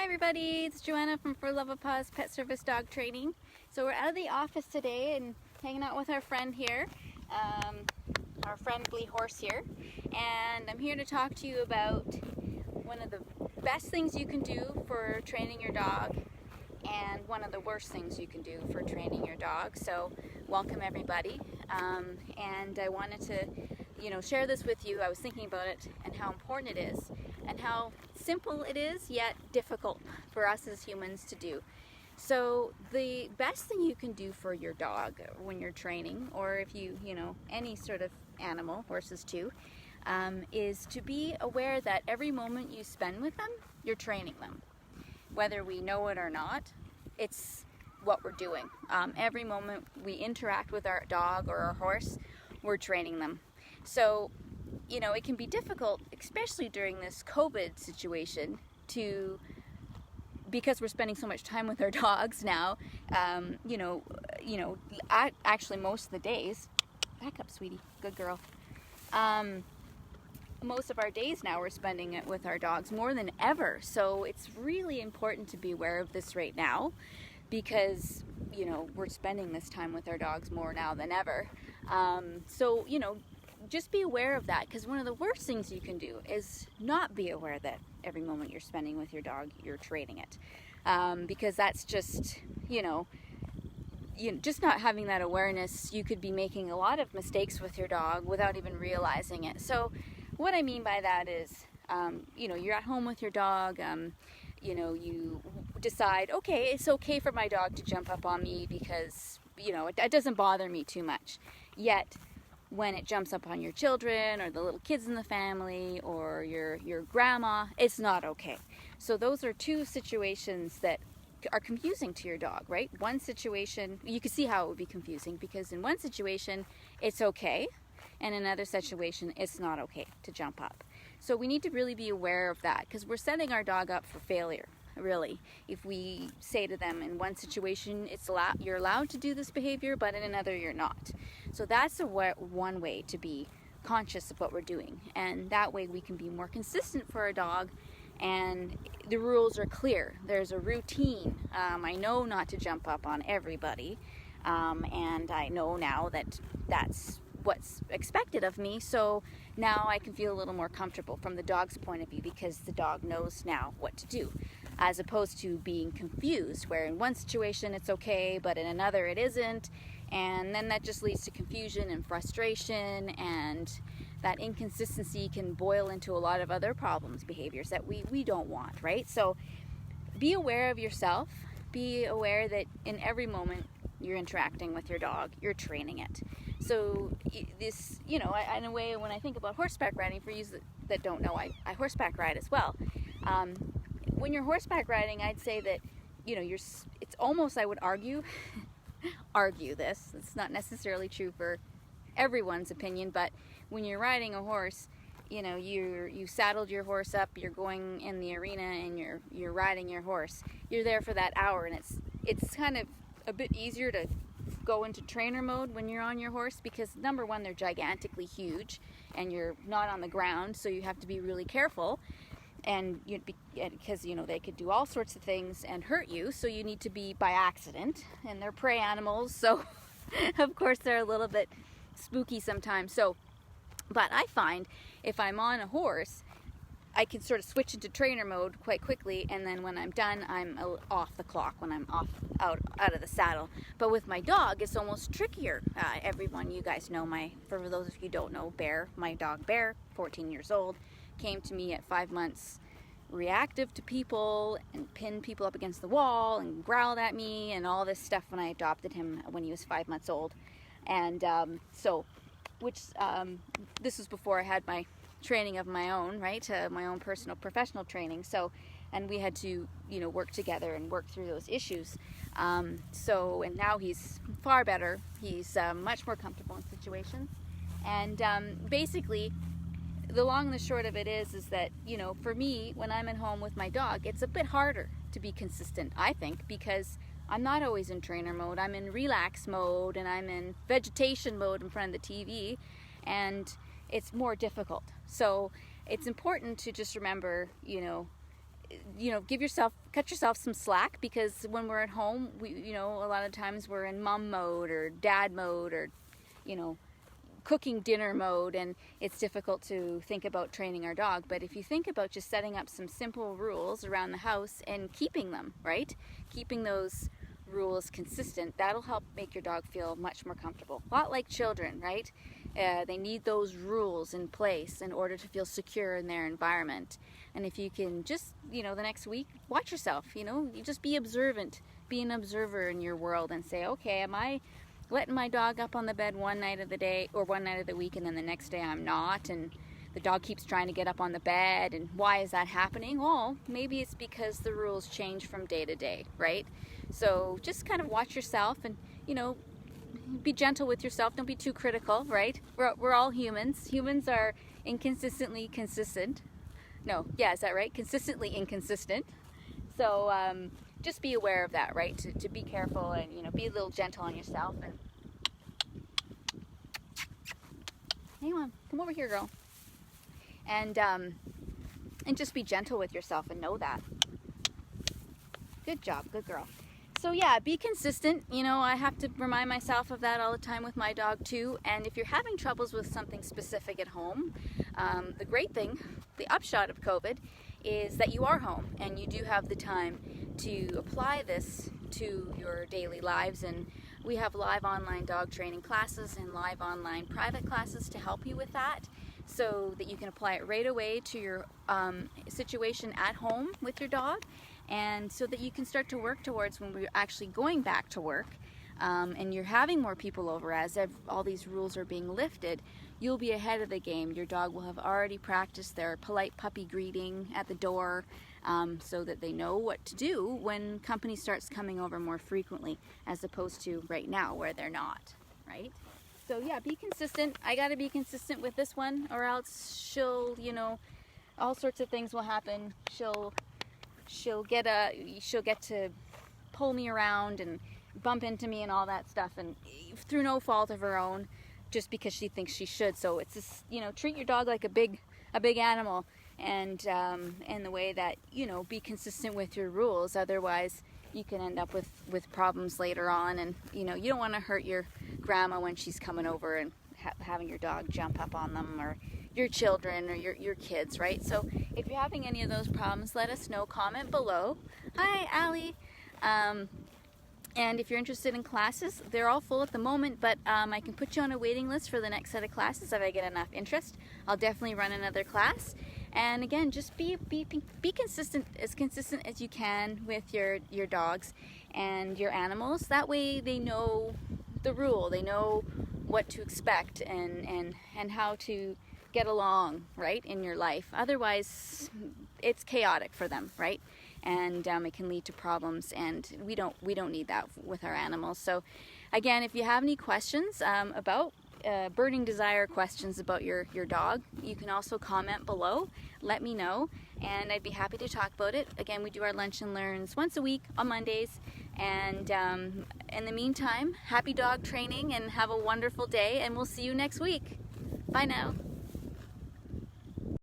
Hi everybody, it's Joanna from For Love of Paws Pet Service Dog Training. So we're out of the office today and hanging out with our friend here, our friendly horse here. And I'm here to talk to you about one of the best things you can do for training your dog and one of the worst things you can do for training your dog. So welcome everybody. And I wanted to share this with you. I was thinking about it and how important it is and how simple it is yet difficult for us as humans to do. So the best thing you can do for your dog when you're training, or if you any sort of animal, horses too, is to be aware that every moment you spend with them, you're training them. Whether we know it or not, it's what we're doing. Every moment we interact with our dog or our horse, we're training them. So it can be difficult, especially during this COVID situation, because we're spending so much time with our dogs now. Actually, most of the days, back up, sweetie, good girl. Most of our days now we're spending it with our dogs more than ever. So it's really important to be aware of this right now, because we're spending this time with our dogs more now than ever. Just be aware of that, because one of the worst things you can do is not be aware that every moment you're spending with your dog, you're training it. Because that's just, just not having that awareness, you could be making a lot of mistakes with your dog without even realizing it. So what I mean by that is, you're at home with your dog, you decide, okay, it's okay for my dog to jump up on me because, it doesn't bother me too much. Yet, when it jumps up on your children or the little kids in the family or your grandma, it's not okay. So those are two situations that are confusing to your dog, right? One situation, you can see how it would be confusing, because in one situation, it's okay, and in another situation, it's not okay to jump up. So we need to really be aware of that, because we're setting our dog up for failure, really. If we say to them in one situation, you're allowed to do this behavior, but in another, you're not. So that's one way to be conscious of what we're doing. And that way we can be more consistent for our dog, and the rules are clear. There's a routine. I know not to jump up on everybody, and I know now that that's what's expected of me, so now I can feel a little more comfortable from the dog's point of view, because the dog knows now what to do, as opposed to being confused, where in one situation it's okay, but in another it isn't, and then that just leads to confusion and frustration, and that inconsistency can boil into a lot of other problems, behaviors that we don't want, right? So be aware of yourself. Be aware that in every moment you're interacting with your dog, you're training it. So this, in a way, when I think about horseback riding, for you that don't know, I horseback ride as well. When you're horseback riding, I'd say that, it's almost, I would argue this. It's not necessarily true for everyone's opinion, but when you're riding a horse, you saddled your horse up, you're going in the arena, and you're riding your horse. You're there for that hour, and it's kind of a bit easier to go into trainer mode when you're on your horse, because number one, they're gigantically huge and you're not on the ground, so you have to be really careful, and because they could do all sorts of things and hurt you, so you need to be by accident, and they're prey animals, so of course they're a little bit spooky sometimes. But I find if I'm on a horse, I can sort of switch into trainer mode quite quickly, and then when I'm done, I'm off the clock when I'm out of the saddle. But with my dog, it's almost trickier. Everyone, you guys know for those of you who don't know, Bear, my dog Bear, 14 years old, came to me at 5 months, reactive to people and pinned people up against the wall and growled at me and all this stuff when I adopted him when he was 5 months old. And this was before I had my training of my own, right? My own personal professional training. So, and we had to, work together and work through those issues. And now he's far better. He's much more comfortable in situations. And basically, the long and the short of it is that, for me, when I'm at home with my dog, it's a bit harder to be consistent, I think, because I'm not always in trainer mode. I'm in relax mode, and I'm in vegetation mode in front of the TV, and it's more difficult. So it's important to just remember, cut yourself some slack, because when we're at home, a lot of times we're in mom mode or dad mode, or cooking dinner mode, and it's difficult to think about training our dog. But if you think about just setting up some simple rules around the house and keeping them, right? Keeping those rules consistent, that'll help make your dog feel much more comfortable. A lot like children, right? They need those rules in place in order to feel secure in their environment. And if you can just, the next week, watch yourself, you just be observant, be an observer in your world, and say, okay, am I letting my dog up on the bed one night of the day or one night of the week, and then the next day I'm not, and the dog keeps trying to get up on the bed, and why is that happening? Well, maybe it's because the rules change from day to day, right? So just kind of watch yourself, and be gentle with yourself. Don't be too critical, right? We're all humans. Humans are inconsistently consistent. No, yeah, is that right? Consistently inconsistent. So just be aware of that, right? To be careful, and be a little gentle on yourself. And hang on, come over here, girl. And just be gentle with yourself, and know that. Good job, good girl. So yeah, be consistent. I have to remind myself of that all the time with my dog too. And if you're having troubles with something specific at home, the great thing, the upshot of COVID, is that you are home and you do have the time to apply this to your daily lives. And we have live online dog training classes and live online private classes to help you with that, so that you can apply it right away to your situation at home with your dog, and so that you can start to work towards when we're actually going back to work, and you're having more people over as all these rules are being lifted. You'll be ahead of the game. Your dog will have already practiced their polite puppy greeting at the door, so that they know what to do when company starts coming over more frequently, as opposed to right now where they're not, right? So yeah, be consistent. I gotta be consistent with this one, or else she'll, all sorts of things will happen. She'll get to pull me around and bump into me and all that stuff, and through no fault of her own, just because she thinks she should. So it's just, treat your dog like a big animal, and the way that, be consistent with your rules. Otherwise, you can end up with problems later on, and you don't want to hurt your grandma when she's coming over and having your dog jump up on them, or your children, or your kids, right? So if you're having any of those problems, let us know. Comment below. Hi, Allie. And if you're interested in classes, they're all full at the moment, but I can put you on a waiting list for the next set of classes if I get enough interest. I'll definitely run another class. And again, just be consistent as you can with your dogs and your animals. That way they know the rule, they know what to expect, and how to get along, right, in your life. Otherwise, it's chaotic for them, right? And it can lead to problems, and we don't need that with our animals. So again, if you have any questions about burning desire questions about your dog, you can also comment below. Let me know, and I'd be happy to talk about it. Again, we do our lunch and learns once a week on Mondays. And in the meantime, happy dog training, and have a wonderful day, and we'll see you next week. Bye now.